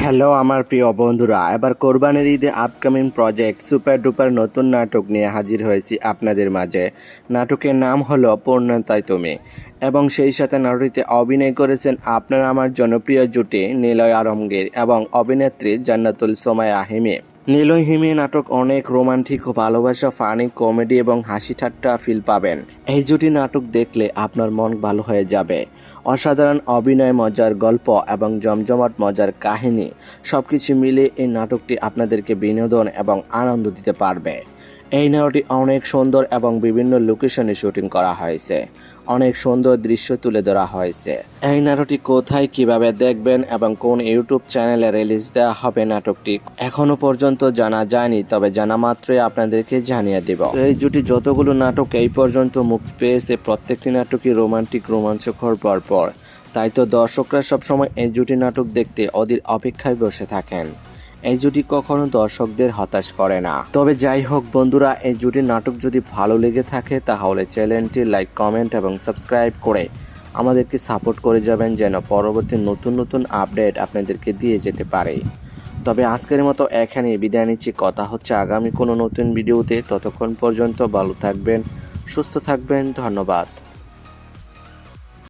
Hello আমার প্রিয় বন্ধুরা, এবার কোরবানির ঈদে আপকামিং প্রজেক্ট সুপার ডুপার নতুন নাটক নিয়ে হাজির হয়েছি আপনাদের মাঝে। নাটকের নাম হলো পূর্ণতায় তুমি, এবং সেই সাথে নাটকটিতে অভিনয় করেছেন আপনার আমার জনপ্রিয় জুটি নিলয় আলমগীর এবং অভিনেত্রী জান্নাতুল সোমায়া হিমি। নিলয় হিমি নাটক অনেক রোমান্টিক ও ভালোবাসা, ফানি, কমেডি এবং হাসি ঠাট্টা ফিল পাবেন। এই জুটি নাটক দেখলে আপনার মন ভালো হয়ে যাবে। অসাধারণ অভিনয়, মজার গল্প এবং জমজমাট মজার কাহিনী সবকিছু মিলে এই নাটকটি আপনাদেরকে বিনোদন এবং আনন্দ দিতে পারবে। এই নাটকটি অনেক সুন্দর এবং বিভিন্ন লোকেশনে শুটিং করা হয়েছে। অনেক সুন্দর দৃশ্য তুলে ধরা হয়েছে। এই নাটকটি কোথায় কিভাবে দেখবেন এবং কোন ইউটিউব চ্যানেলে রিলিজ দেওয়া হবে নাটকটি এখনো পর্যন্ত জানা যায়নি, তবে জানা মাত্রই আপনাদেরকে জানিয়ে দেব। এই জুটি যতগুলো নাটক এই পর্যন্ত মুক্তি পেয়েছে প্রত্যেকটি নাটকই রোমান্টিক, রোমাঞ্চকর পরপর। তাই তো দর্শকরা সবসময় এই জুটি নাটক দেখতে অধীর অপেক্ষায় বসে থাকেন। এই জুটি কখনো দর্শকদের হতাশ করে না। তবে যাই হোক বন্ধুরা, এই জুটির নাটক যদি ভালো লেগে থাকে তাহলে চ্যানেলটি লাইক, কমেন্ট এবং সাবস্ক্রাইব করে আমাদেরকে সাপোর্ট করে যাবেন, যেন পরবর্তী নতুন নতুন আপডেট আপনাদেরকে দিয়ে যেতে পারে। তবে আজকের মতো এখানেই বিদায় নিচ্ছি। কথা হচ্ছে আগামী কোনো নতুন ভিডিওতে। ততক্ষণ পর্যন্ত ভালো থাকবেন, সুস্থ থাকবেন। ধন্যবাদ।